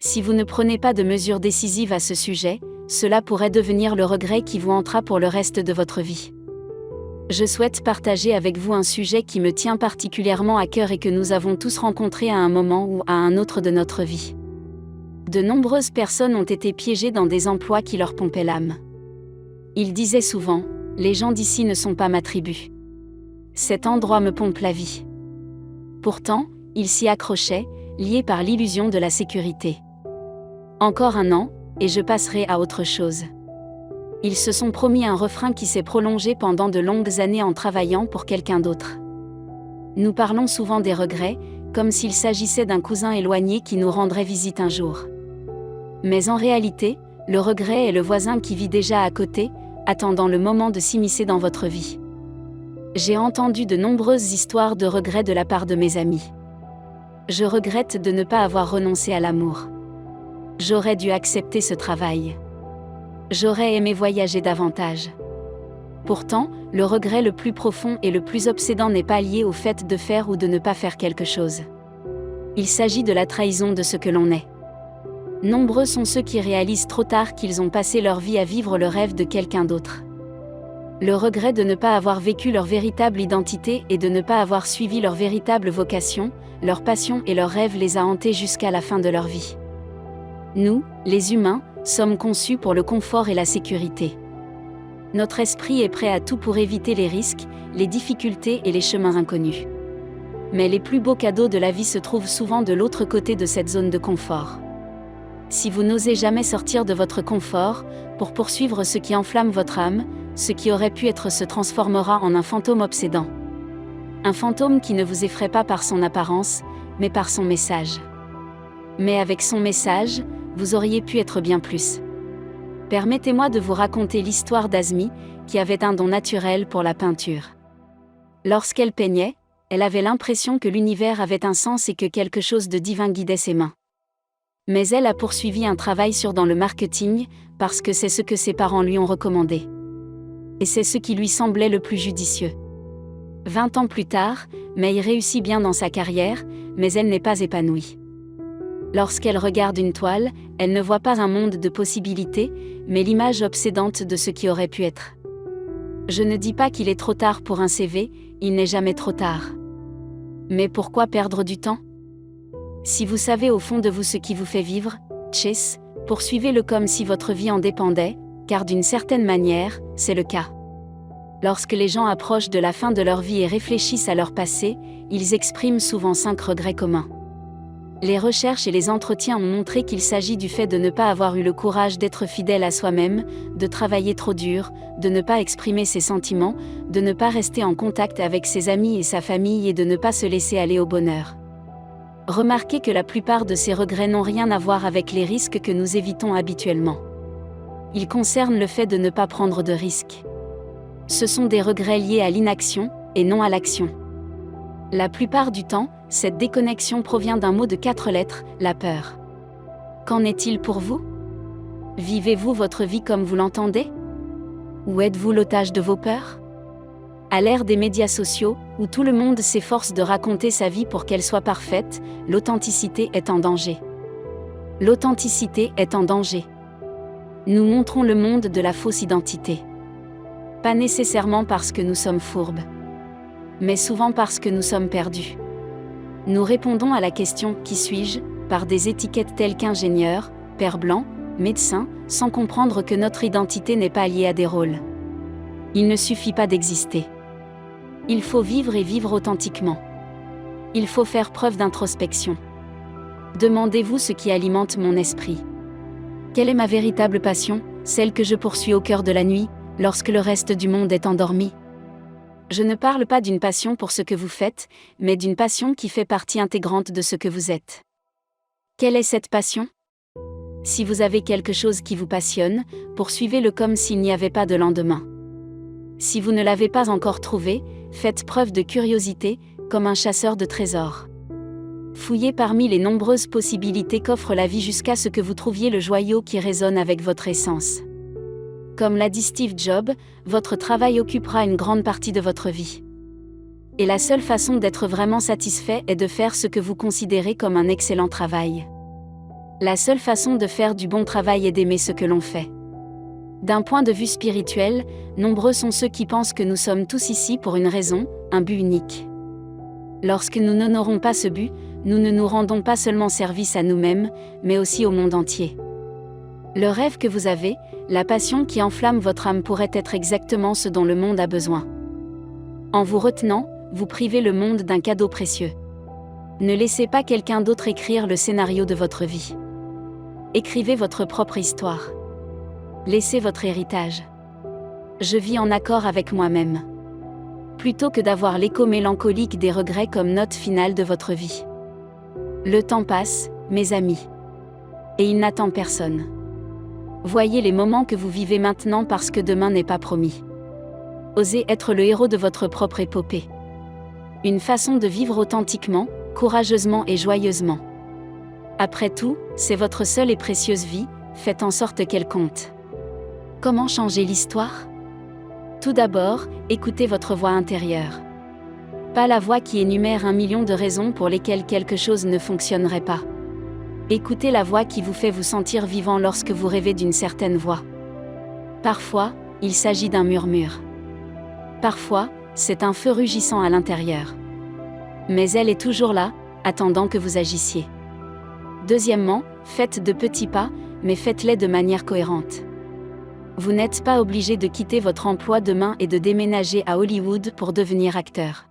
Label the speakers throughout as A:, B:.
A: Si vous ne prenez pas de mesures décisives à ce sujet, cela pourrait devenir le regret qui vous hantera pour le reste de votre vie. Je souhaite partager avec vous un sujet qui me tient particulièrement à cœur et que nous avons tous rencontré à un moment ou à un autre de notre vie. De nombreuses personnes ont été piégées dans des emplois qui leur pompaient l'âme. Ils disaient souvent, « Les gens d'ici ne sont pas ma tribu. Cet endroit me pompe la vie. » Pourtant, ils s'y accrochaient, liés par l'illusion de la sécurité. Encore un an, et je passerai à autre chose. Ils se sont promis un refrain qui s'est prolongé pendant de longues années en travaillant pour quelqu'un d'autre. Nous parlons souvent des regrets, comme s'il s'agissait d'un cousin éloigné qui nous rendrait visite un jour. Mais en réalité, le regret est le voisin qui vit déjà à côté, attendant le moment de s'immiscer dans votre vie. J'ai entendu de nombreuses histoires de regrets de la part de mes amis. Je regrette de ne pas avoir renoncé à l'amour. J'aurais dû accepter ce travail. J'aurais aimé voyager davantage. Pourtant, le regret le plus profond et le plus obsédant n'est pas lié au fait de faire ou de ne pas faire quelque chose. Il s'agit de la trahison de ce que l'on est. Nombreux sont ceux qui réalisent trop tard qu'ils ont passé leur vie à vivre le rêve de quelqu'un d'autre. Le regret de ne pas avoir vécu leur véritable identité et de ne pas avoir suivi leur véritable vocation, leur passion et leurs rêves les a hantés jusqu'à la fin de leur vie. Nous, les humains, sommes conçus pour le confort et la sécurité. Notre esprit est prêt à tout pour éviter les risques, les difficultés et les chemins inconnus. Mais les plus beaux cadeaux de la vie se trouvent souvent de l'autre côté de cette zone de confort. Si vous n'osez jamais sortir de votre confort, pour poursuivre ce qui enflamme votre âme, ce qui aurait pu être se transformera en un fantôme obsédant. Un fantôme qui ne vous effraie pas par son apparence, mais par son message. Mais avec son message, vous auriez pu être bien plus. Permettez-moi de vous raconter l'histoire d'Azmi, qui avait un don naturel pour la peinture. Lorsqu'elle peignait, elle avait l'impression que l'univers avait un sens et que quelque chose de divin guidait ses mains. Mais elle a poursuivi un travail dans le marketing, parce que c'est ce que ses parents lui ont recommandé. Et c'est ce qui lui semblait le plus judicieux. 20 ans plus tard, May réussit bien dans sa carrière, mais elle n'est pas épanouie. Lorsqu'elle regarde une toile, elle ne voit pas un monde de possibilités, mais l'image obsédante de ce qui aurait pu être. Je ne dis pas qu'il est trop tard pour un CV, il n'est jamais trop tard. Mais pourquoi perdre du temps ? Si vous savez au fond de vous ce qui vous fait vivre, poursuivez-le comme si votre vie en dépendait, car d'une certaine manière, c'est le cas. Lorsque les gens approchent de la fin de leur vie et réfléchissent à leur passé, ils expriment souvent 5 regrets communs. Les recherches et les entretiens ont montré qu'il s'agit du fait de ne pas avoir eu le courage d'être fidèle à soi-même, de travailler trop dur, de ne pas exprimer ses sentiments, de ne pas rester en contact avec ses amis et sa famille et de ne pas se laisser aller au bonheur. Remarquez que la plupart de ces regrets n'ont rien à voir avec les risques que nous évitons habituellement. Ils concernent le fait de ne pas prendre de risques. Ce sont des regrets liés à l'inaction, et non à l'action. La plupart du temps, cette déconnexion provient d'un mot de 4 lettres, la peur. Qu'en est-il pour vous ? Vivez-vous votre vie comme vous l'entendez ? Ou êtes-vous l'otage de vos peurs ? À l'ère des médias sociaux, où tout le monde s'efforce de raconter sa vie pour qu'elle soit parfaite, l'authenticité est en danger. L'authenticité est en danger. Nous montrons le monde de la fausse identité. Pas nécessairement parce que nous sommes fourbes, mais souvent parce que nous sommes perdus. Nous répondons à la question « Qui suis-je ?», par des étiquettes telles qu'ingénieur, père blanc, médecin, sans comprendre que notre identité n'est pas liée à des rôles. Il ne suffit pas d'exister. Il faut vivre et vivre authentiquement. Il faut faire preuve d'introspection. Demandez-vous ce qui alimente mon esprit. Quelle est ma véritable passion, celle que je poursuis au cœur de la nuit, lorsque le reste du monde est endormi ? Je ne parle pas d'une passion pour ce que vous faites, mais d'une passion qui fait partie intégrante de ce que vous êtes. Quelle est cette passion ? Si vous avez quelque chose qui vous passionne, poursuivez-le comme s'il n'y avait pas de lendemain. Si vous ne l'avez pas encore trouvé, faites preuve de curiosité, comme un chasseur de trésors. Fouillez parmi les nombreuses possibilités qu'offre la vie jusqu'à ce que vous trouviez le joyau qui résonne avec votre essence. Comme l'a dit Steve Jobs, votre travail occupera une grande partie de votre vie. Et la seule façon d'être vraiment satisfait est de faire ce que vous considérez comme un excellent travail. La seule façon de faire du bon travail est d'aimer ce que l'on fait. D'un point de vue spirituel, nombreux sont ceux qui pensent que nous sommes tous ici pour une raison, un but unique. Lorsque nous n'honorons pas ce but, nous ne nous rendons pas seulement service à nous-mêmes, mais aussi au monde entier. Le rêve que vous avez, la passion qui enflamme votre âme pourrait être exactement ce dont le monde a besoin. En vous retenant, vous privez le monde d'un cadeau précieux. Ne laissez pas quelqu'un d'autre écrire le scénario de votre vie. Écrivez votre propre histoire. Laissez votre héritage. Je vis en accord avec moi-même. Plutôt que d'avoir l'écho mélancolique des regrets comme note finale de votre vie. Le temps passe, mes amis. Et il n'attend personne. Voyez les moments que vous vivez maintenant parce que demain n'est pas promis. Osez être le héros de votre propre épopée. Une façon de vivre authentiquement, courageusement et joyeusement. Après tout, c'est votre seule et précieuse vie, faites en sorte qu'elle compte. Comment changer l'histoire ? Tout d'abord, écoutez votre voix intérieure. Pas la voix qui énumère 1 million de raisons pour lesquelles quelque chose ne fonctionnerait pas. Écoutez la voix qui vous fait vous sentir vivant lorsque vous rêvez d'une certaine voix. Parfois, il s'agit d'un murmure. Parfois, c'est un feu rugissant à l'intérieur. Mais elle est toujours là, attendant que vous agissiez. Deuxièmement, faites de petits pas, mais faites-les de manière cohérente. Vous n'êtes pas obligé de quitter votre emploi demain et de déménager à Hollywood pour devenir acteur.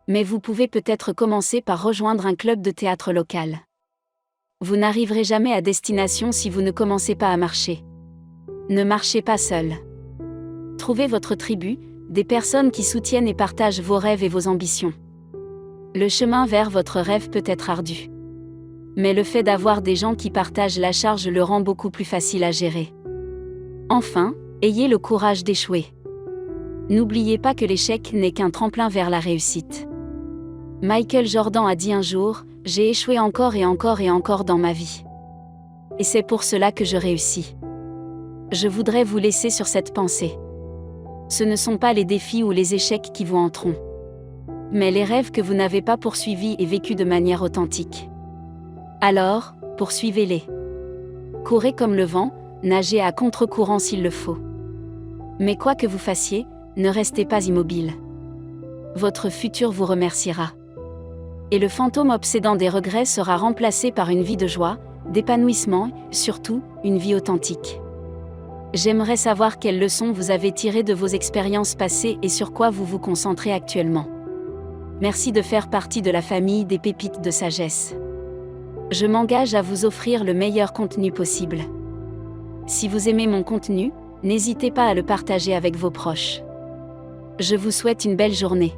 A: Mais vous pouvez peut-être commencer par rejoindre un club de théâtre local. Vous n'arriverez jamais à destination si vous ne commencez pas à marcher. Ne marchez pas seul. Trouvez votre tribu, des personnes qui soutiennent et partagent vos rêves et vos ambitions. Le chemin vers votre rêve peut être ardu. Mais le fait d'avoir des gens qui partagent la charge le rend beaucoup plus facile à gérer. Enfin, ayez le courage d'échouer. N'oubliez pas que l'échec n'est qu'un tremplin vers la réussite. Michael Jordan a dit un jour, « J'ai échoué encore et encore et encore dans ma vie. Et c'est pour cela que je réussis. » Je voudrais vous laisser sur cette pensée. Ce ne sont pas les défis ou les échecs qui vous hanteront, mais les rêves que vous n'avez pas poursuivis et vécus de manière authentique. Alors, poursuivez-les. Courez comme le vent, nagez à contre-courant s'il le faut. Mais quoi que vous fassiez, ne restez pas immobile. Votre futur vous remerciera. Et le fantôme obsédant des regrets sera remplacé par une vie de joie, d'épanouissement, et surtout, une vie authentique. J'aimerais savoir quelles leçons vous avez tirées de vos expériences passées et sur quoi vous vous concentrez actuellement. Merci de faire partie de la famille des pépites de sagesse. Je m'engage à vous offrir le meilleur contenu possible. Si vous aimez mon contenu, n'hésitez pas à le partager avec vos proches. Je vous souhaite une belle journée.